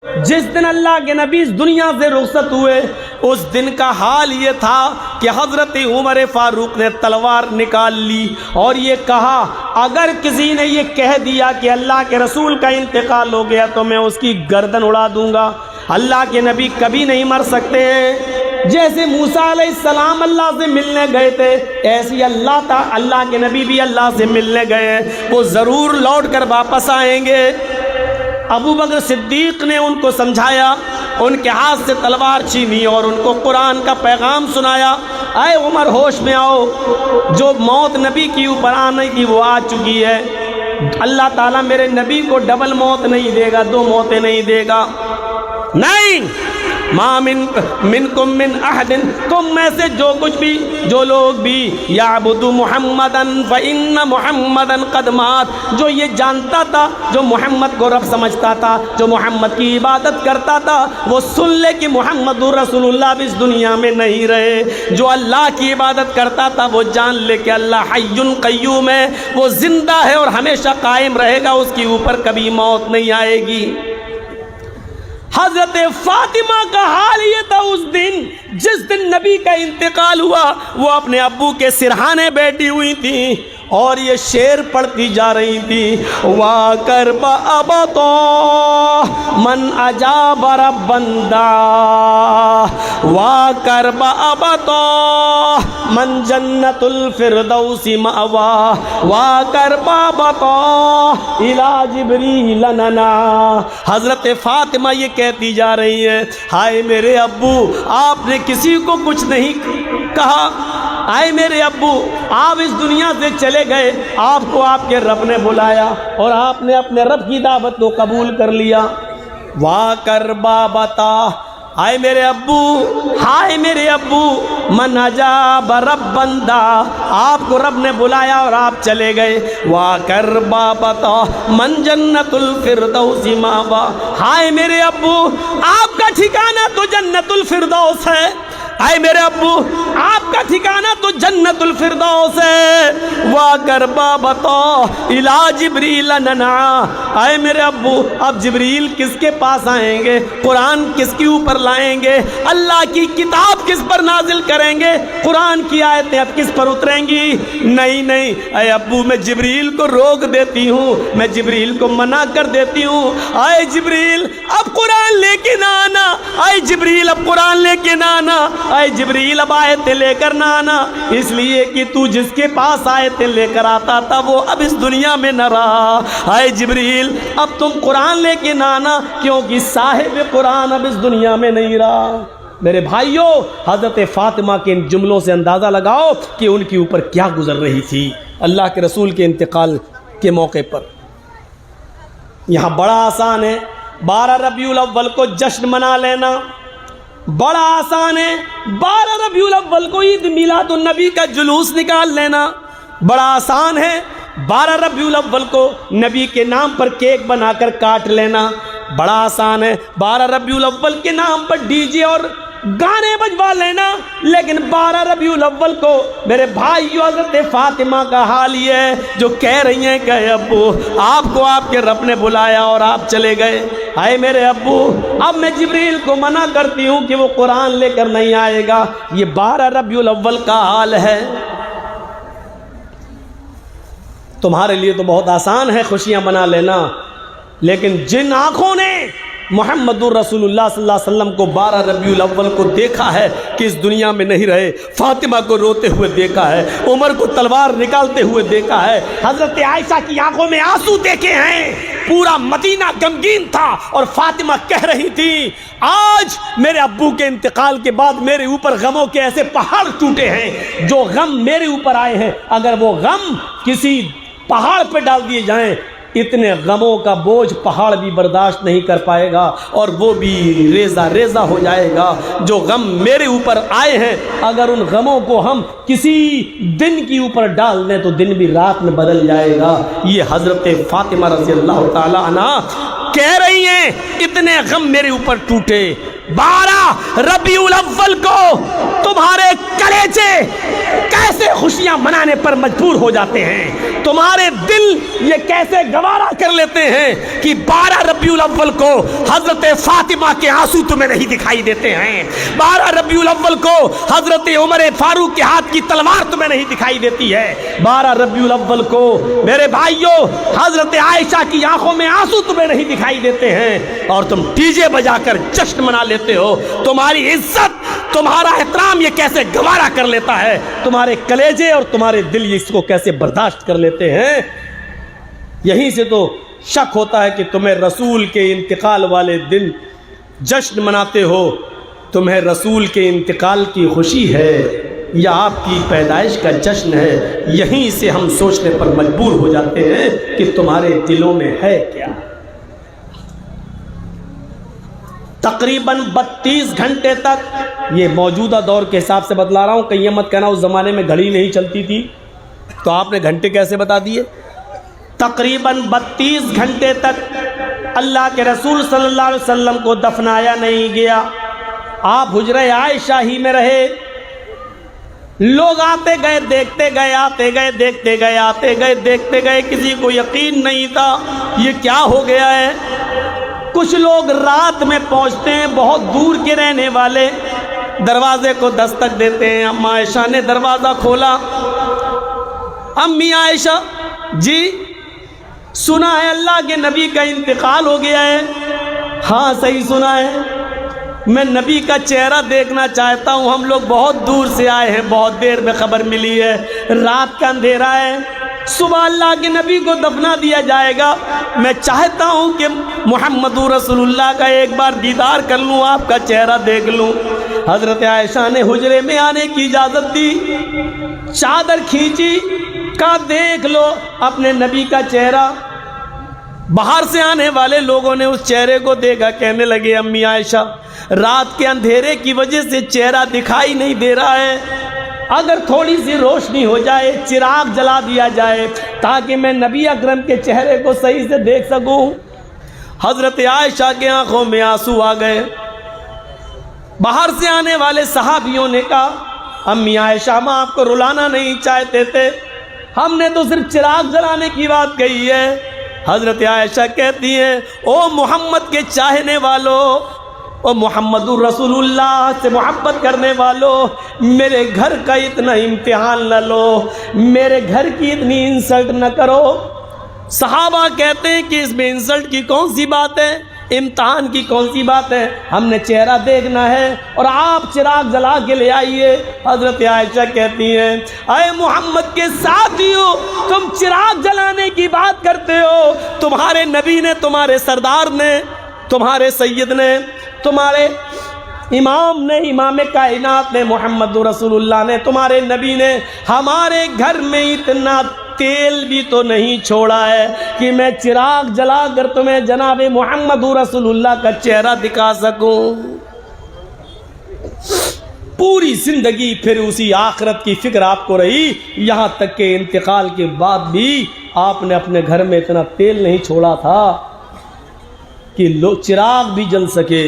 جس دن اللہ کے نبی اس دنیا سے رخصت ہوئے اس دن کا حال یہ تھا کہ حضرت عمر فاروق نے تلوار نکال لی اور یہ کہا اگر کسی نے یہ کہہ دیا کہ اللہ کے رسول کا انتقال ہو گیا تو میں اس کی گردن اڑا دوں گا۔ اللہ کے نبی کبھی نہیں مر سکتے ہیں۔ جیسے موسیٰ علیہ السلام اللہ سے ملنے گئے تھے ایسی اللہ کے نبی بھی اللہ سے ملنے گئے ہیں، وہ ضرور لوٹ کر واپس آئیں گے۔ ابو بکر صدیق نے ان کو سمجھایا، ان کے ہاتھ سے تلوار چھینی اور ان کو قرآن کا پیغام سنایا، اے عمر ہوش میں آؤ، جو موت نبی کی اوپر آنے کی وہ آ چکی ہے۔ اللہ تعالیٰ میرے نبی کو ڈبل موت نہیں دے گا، دو موتیں نہیں دے گا، نہیں۔ ما منکم من احد، تم میں سے جو لوگ بھی یعبد محمدن فإن محمدن قد مات، جو یہ جانتا تھا، جو محمد کو رب سمجھتا تھا، جو محمد کی عبادت کرتا تھا، وہ سن لے کہ محمد رسول اللہ بھی اس دنیا میں نہیں رہے۔ جو اللہ کی عبادت کرتا تھا وہ جان لے کہ اللہ حی قیوم ہے، وہ زندہ ہے اور ہمیشہ قائم رہے گا، اس کے اوپر کبھی موت نہیں آئے گی۔ حضرت فاطمہ کا حال یہ تھا اس دن جس دن نبی کا انتقال ہوا، وہ اپنے ابو کے سرہانے بیٹھی ہوئی تھی اور یہ شعر پڑھتی جا رہی تھی، وا کرب ابتا من اجاب ربندا، وا کرب ابتا من جنت الفردوس مأوا، وا کرب ابتا الی جبریل ننا۔ حضرت فاطمہ یہ کہتی جا رہی ہے، ہائے میرے ابو، آپ نے کسی کو کچھ نہیں کہا، آئے میرے ابو آپ اس دنیا سے چلے گئے، آپ کو آپ کے رب نے بلایا اور آپ نے اپنے رب کی دعوت کو قبول کر لیا۔ وا کر بابتا، آئے میرے ابو، ہائے میرے ابو، من اجاب رب بندہ، آپ کو رب نے بلایا اور آپ چلے گئے۔ وا کر بابتا من جنت الفردوس ماوا، ہائے میرے ابو آپ کا ٹھکانہ تو جنت الفردوس ہے، آئے میرے ابو آپ کا ٹھکانہ تو جنت الفردوس ہے۔ وا کر بابتا الی جبریل ننا، آئے میرے ابو اب جبریل کس کے پاس آئیں گے، قرآن کس کے اوپر لائیں گے، اللہ کی کتاب کس پر نازل کریں گے، قرآن کی آیتیں اب کس پر اتریں گی؟ نہیں نہیں اے ابو میں جبریل کو روک دیتی ہوں، میں جبریل کو منع کر دیتی ہوں، آئے جبریل اب قرآن لے کے نہ آنا، آئے جبریل اب قرآن لے کے نہ آنا، اے جبریل اب آیتیں لے کر نہ آنا، اس لیے کہ تو جس کے پاس آیتیں لے کر آتا تھا وہ اب اس دنیا میں نہ رہا۔ اے جبریل اب تم قرآن لے کے نہ آنا کیونکہ صاحب قرآن اب اس دنیا میں نہیں رہا۔ میرے بھائیوں، حضرت فاطمہ کے ان جملوں سے اندازہ لگاؤ کہ ان کے اوپر کیا گزر رہی تھی اللہ کے رسول کے انتقال کے موقع پر۔ یہاں بڑا آسان ہے 12 ربیع الاول کو جشن منا لینا، بڑا آسان ہے 12 ربیع الاول کو عید میلاد النبی کا جلوس نکال لینا، بڑا آسان ہے 12 ربیع الاول کو نبی کے نام پر کیک بنا کر کاٹ لینا، بڑا آسان ہے 12 ربیع الاول کے نام پر ڈی جے اور گانے بجوا لینا، لیکن 12 ربیع الاول کو میرے بھائیو حضرت فاطمہ کا حال یہ ہے جو کہہ رہی ہیں کہ ابو آپ کو آپ کے رب نے بلایا اور آپ چلے گئے، آئے میرے ابو اب میں جبریل کو منع کرتی ہوں کہ وہ قرآن لے کر نہیں آئے گا۔ یہ 12 ربیع الاول کا حال ہے۔ تمہارے لیے تو بہت آسان ہے خوشیاں منا لینا، لیکن جن آنکھوں نے محمد الرسول اللہ صلی اللہ علیہ وسلم کو 12 ربیع الاول کو دیکھا ہے کہ اس دنیا میں نہیں رہے، فاطمہ کو روتے ہوئے دیکھا ہے، عمر کو تلوار نکالتے ہوئے دیکھا ہے، حضرت عائشہ کی آنکھوں میں آنسو دیکھے ہیں، پورا مدینہ غمگین تھا اور فاطمہ کہہ رہی تھی آج میرے ابو کے انتقال کے بعد میرے اوپر غموں کے ایسے پہاڑ ٹوٹے ہیں، جو غم میرے اوپر آئے ہیں اگر وہ غم کسی پہاڑ پہ ڈال دیے جائیں اتنے غموں کا بوجھ پہاڑ بھی برداشت نہیں کر پائے گا اور وہ بھی ریزہ ریزہ ہو جائے گا۔ جو غم میرے اوپر آئے ہیں اگر ان غموں کو ہم کسی دن کے اوپر ڈال دیں تو دن بھی رات میں بدل جائے گا۔ یہ حضرت فاطمہ رضی اللہ تعالی عنہ کہہ رہی ہیں اتنے غم میرے اوپر ٹوٹے۔ 12 ربیع الاول کو تمہارے کلیجے کیسے خوشیاں منانے پر مجبور ہو جاتے ہیں، تمہارے دل یہ کیسے گوارا کر لیتے ہیں کہ 12 ربیع الاول کو حضرت فاطمہ کے آنسو تمہیں نہیں دکھائی دیتے ہیں، 12 ربیع الاول کو حضرت عمر فاروق کے ہاتھ کی تلوار تمہیں نہیں دکھائی دیتی ہے، 12 ربیع الاول کو میرے بھائیوں حضرت عائشہ کی آنکھوں میں آنسو تمہیں نہیں دکھائی دیتے ہیں، اور تم ڈی جے بجا کر جشن منا لیتے ہو۔ تمہاری عزت، تمہارا احترام یہ کیسے گوارا کر لیتا ہے، تمہارے کلیجے اور تمہارے دل اس کو کیسے برداشت کر لیتے ہیں؟ یہیں سے تو شک ہوتا ہے کہ تمہیں رسول کے انتقال والے دن جشن مناتے ہو، تمہیں رسول کے انتقال کی خوشی ہے یا آپ کی پیدائش کا جشن ہے۔ یہیں سے ہم سوچنے پر مجبور ہو جاتے ہیں کہ تمہارے دلوں میں ہے کیا۔ تقریباً 32 گھنٹے تک، یہ موجودہ دور کے حساب سے بتلا رہا ہوں، کہیں یہ مت کہنا اس زمانے میں گھڑی نہیں چلتی تھی تو آپ نے گھنٹے کیسے بتا دیے۔ تقریباً 32 گھنٹے تک اللہ کے رسول صلی اللہ علیہ وسلم کو دفنایا نہیں گیا، آپ حجرہ عائشہ ہی میں رہے۔ لوگ آتے گئے دیکھتے گئے، آتے گئے دیکھتے گئے، آتے گئے دیکھتے گئے، کسی کو یقین نہیں تھا یہ کیا ہو گیا ہے۔ کچھ لوگ رات میں پہنچتے ہیں، بہت دور کے رہنے والے دروازے کو دستک دیتے ہیں۔ امی عائشہ نے دروازہ کھولا، امی عائشہ جی سنا ہے اللہ کے نبی کا انتقال ہو گیا ہے؟ ہاں صحیح سنا ہے، میں نبی کا چہرہ دیکھنا چاہتا ہوں، ہم لوگ بہت دور سے آئے ہیں، بہت دیر میں خبر ملی ہے، رات کا اندھیرا ہے، صبح اللہ کے نبی کو دفنا دیا جائے گا، میں چاہتا ہوں کہ محمد رسول اللہ کا ایک بار دیدار کر لوں، آپ کا چہرہ دیکھ لوں۔ حضرت عائشہ نے حجرے میں آنے کی اجازت دی، چادر کھینچی، کہا دیکھ لو اپنے نبی کا چہرہ۔ باہر سے آنے والے لوگوں نے اس چہرے کو دیکھا، کہنے لگے امی عائشہ رات کے اندھیرے کی وجہ سے چہرہ دکھائی نہیں دے رہا ہے، اگر تھوڑی سی روشنی ہو جائے، چراغ جلا دیا جائے تاکہ میں نبی اکرم کے چہرے کو صحیح سے دیکھ سکوں۔ حضرت عائشہ کے آنکھوں میں آنسو آ گئے۔ باہر سے آنے والے صحابیوں نے کہا امی عائشہ ہم آپ کو رلانا نہیں چاہتے تھے، ہم نے تو صرف چراغ جلانے کی بات کہی ہے۔ حضرت عائشہ کہتی ہیں او محمد کے چاہنے والوں، او محمد رسول اللہ سے محبت کرنے والوں، میرے گھر کا اتنا امتحان نہ لو، میرے گھر کی اتنی انسلٹ نہ کرو۔ صحابہ کہتے ہیں کہ اس میں انسلٹ کی کون سی بات ہے، امتحان کی کون سی بات ہے، ہم نے چہرہ دیکھنا ہے اور آپ چراغ جلا کے لے آئیے۔ حضرت عائشہ کہتی ہیں اے محمد کے ساتھیو تم چراغ جلانے کی بات کرتے ہو، تمہارے نبی نے، تمہارے سردار نے، تمہارے سید نے، تمہارے امام نے، امام کائنات نے، محمد رسول اللہ نے، تمہارے نبی نے ہمارے گھر میں اتنا تیل بھی تو نہیں چھوڑا ہے کہ میں چراغ جلا کر تمہیں جناب محمد رسول اللہ کا چہرہ دکھا سکوں۔ پوری زندگی پھر اسی آخرت کی فکر آپ کو رہی، یہاں تک کہ انتقال کے بعد بھی آپ نے اپنے گھر میں اتنا تیل نہیں چھوڑا تھا کہ چراغ بھی جل سکے۔